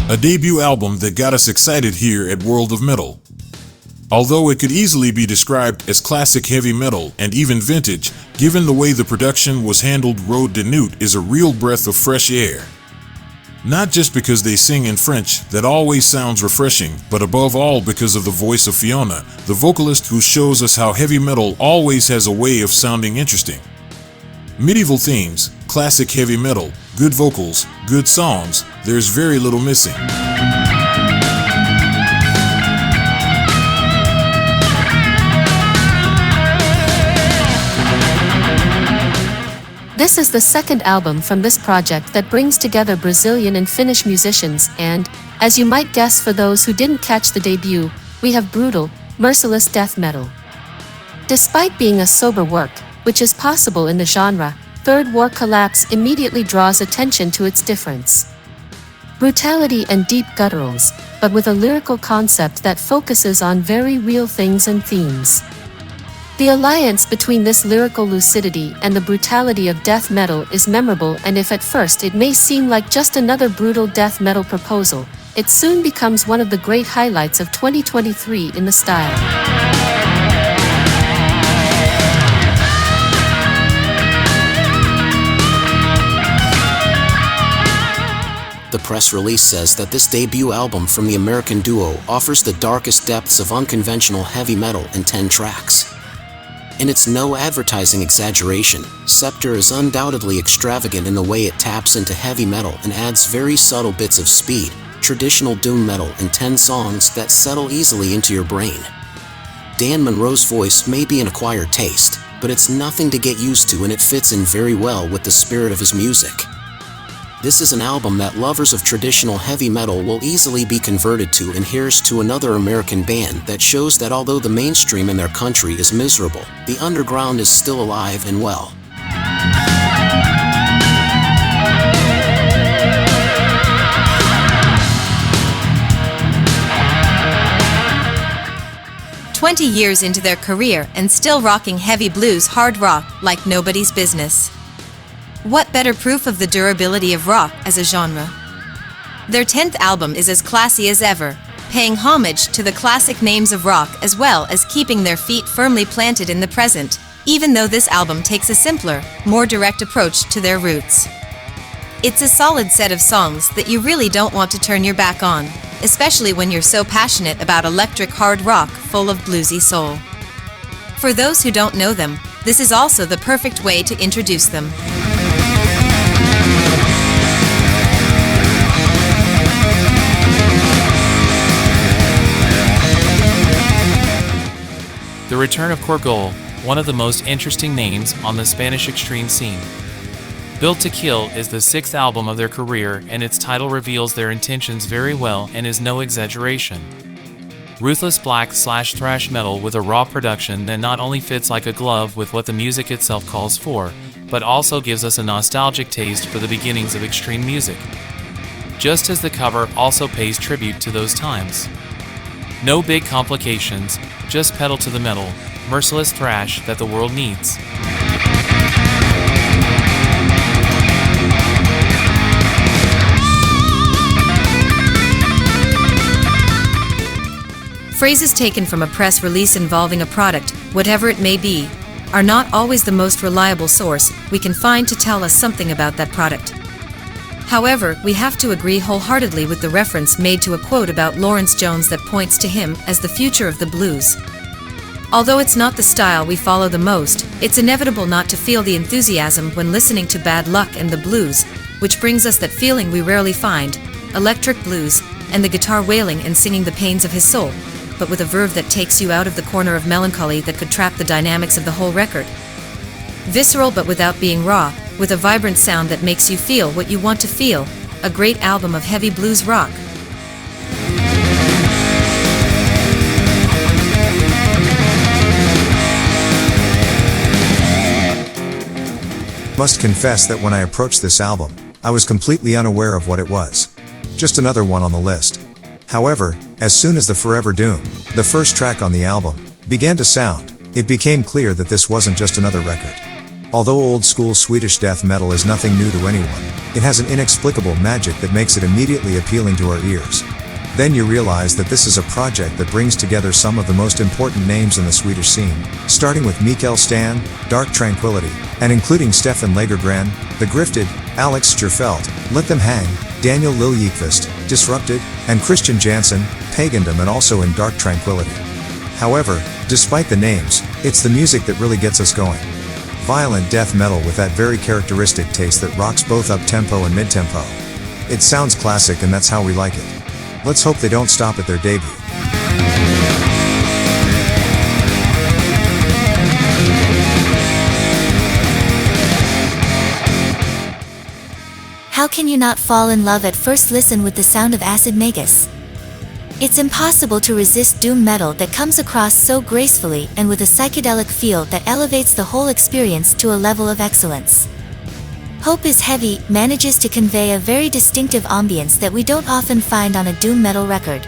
A debut album that got us excited here at World of Metal. Although it could easily be described as classic heavy metal and even vintage, given the way the production was handled, Road de Nuit is a real breath of fresh air. Not just because they sing in French, that always sounds refreshing, but above all because of the voice of Fiona, the vocalist who shows us how heavy metal always has a way of sounding interesting. Medieval themes, classic heavy metal, good vocals, good songs, there's very little missing. This is the second album from this project that brings together Brazilian and Finnish musicians and, as you might guess for those who didn't catch the debut, we have brutal, merciless death metal. Despite being a sober work, which is possible in the genre, Third War Collapse immediately draws attention to its difference. Brutality and deep gutturals, but with a lyrical concept that focuses on very real things and themes. The alliance between this lyrical lucidity and the brutality of death metal is memorable, and if at first it may seem like just another brutal death metal proposal, it soon becomes one of the great highlights of 2023 in the style. The press release says that this debut album from the American duo offers the darkest depths of unconventional heavy metal in 10 tracks. And it's no advertising exaggeration, Scepter is undoubtedly extravagant in the way it taps into heavy metal and adds very subtle bits of speed, traditional doom metal in 10 songs that settle easily into your brain. Dan Monroe's voice may be an acquired taste, but it's nothing to get used to, and it fits in very well with the spirit of his music. This is an album that lovers of traditional heavy metal will easily be converted to, and here's to another American band that shows that although the mainstream in their country is miserable, the underground is still alive and well. "20 years into their career and still rocking heavy blues hard rock like nobody's business. What better proof of the durability of rock as a genre? Their 10th album is as classy as ever, paying homage to the classic names of rock as well as keeping their feet firmly planted in the present, even though this album takes a simpler, more direct approach to their roots. It's a solid set of songs that you really don't want to turn your back on, especially when you're so passionate about electric hard rock full of bluesy soul. For those who don't know them, this is also the perfect way to introduce them. The return of Körgull, one of the most interesting names on the Spanish Xtreem scene. Built to Kill is the 6th album of their career, and its title reveals their intentions very well and is no exaggeration. Ruthless black/thrash metal with a raw production that not only fits like a glove with what the music itself calls for, but also gives us a nostalgic taste for the beginnings of Xtreem music. Just as the cover also pays tribute to those times. No big complications, just pedal to the metal, merciless thrash that the world needs. Phrases taken from a press release involving a product, whatever it may be, are not always the most reliable source we can find to tell us something about that product. However, we have to agree wholeheartedly with the reference made to a quote about Laurence Jones that points to him as the future of the blues. Although it's not the style we follow the most, it's inevitable not to feel the enthusiasm when listening to Bad Luck and the Blues, which brings us that feeling we rarely find, electric blues, and the guitar wailing and singing the pains of his soul, but with a verve that takes you out of the corner of melancholy that could trap the dynamics of the whole record. Visceral but without being raw, with a vibrant sound that makes you feel what you want to feel, a great album of heavy blues rock. Must confess that when I approached this album, I was completely unaware of what it was. Just another one on the list. However, as soon as the Forever Doom, the first track on the album, began to sound, it became clear that this wasn't just another record. Although old-school Swedish death metal is nothing new to anyone, It has an inexplicable magic that makes it immediately appealing to our ears. Then you realize that this is a project that brings together some of the most important names in the Swedish scene, starting with Mikael Stan, Dark Tranquility, and including Stefan Lagergren, The Grifted, Alex Scherfeld, Let Them Hang, Daniel Liljekvist, Disrupted, and Christian Jansen, Pagandom, and also in Dark Tranquility. However, despite the names, it's the music that really gets us going. Violent death metal with that very characteristic taste that rocks both up-tempo and mid-tempo. It sounds classic, and that's how we like it. Let's hope they don't stop at their debut. How can you not fall in love at first listen with the sound of acid Magus? It's impossible to resist doom metal that comes across so gracefully and with a psychedelic feel that elevates the whole experience to a level of excellence. Hope is Heavy manages to convey a very distinctive ambience that we don't often find on a doom metal record.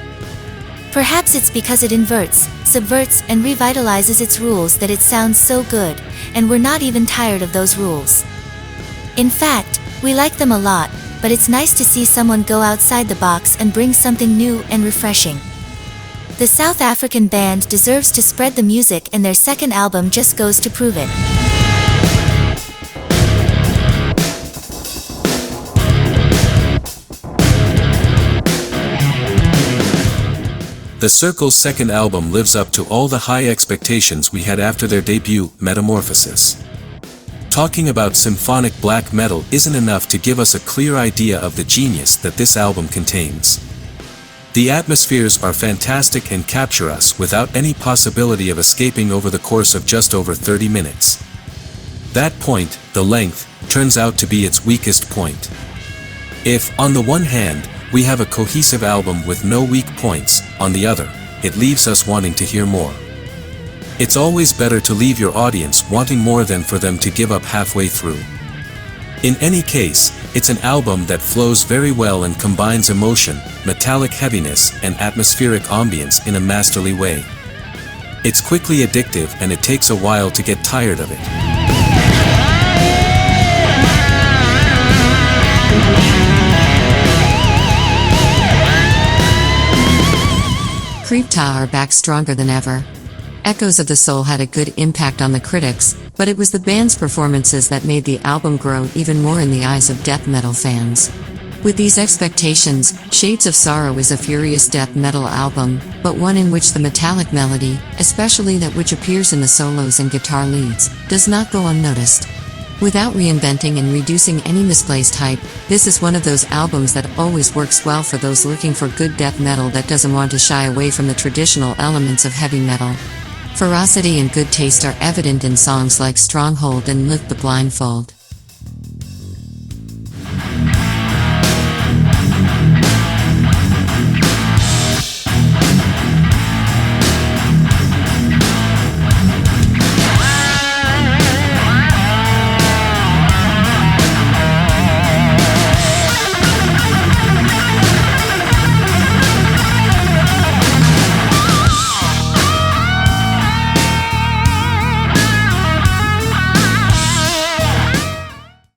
Perhaps it's because it inverts, subverts, and revitalizes its rules that it sounds so good, and we're not even tired of those rules. In fact, we like them a lot, but it's nice to see someone go outside the box and bring something new and refreshing. The South African band deserves to spread the music, and their second album just goes to prove it. The Circle's second album lives up to all the high expectations we had after their debut, Metamorphosis. Talking about symphonic black metal isn't enough to give us a clear idea of the genius that this album contains. The atmospheres are fantastic and capture us without any possibility of escaping over the course of just over 30 minutes. That point, the length, turns out to be its weakest point. If, on the one hand, we have a cohesive album with no weak points, on the other, it leaves us wanting to hear more. It's always better to leave your audience wanting more than for them to give up halfway through. In any case, it's an album that flows very well and combines emotion, metallic heaviness, and atmospheric ambience in a masterly way. It's quickly addictive, and it takes a while to get tired of it. Crypta are back stronger than ever. Echoes of the Soul had a good impact on the critics, but it was the band's performances that made the album grow even more in the eyes of death metal fans. With these expectations, Shades of Sorrow is a furious death metal album, but one in which the metallic melody, especially that which appears in the solos and guitar leads, does not go unnoticed. Without reinventing and reducing any misplaced hype, this is one of those albums that always works well for those looking for good death metal that doesn't want to shy away from the traditional elements of heavy metal. Ferocity and good taste are evident in songs like Stronghold and Lift the Blindfold.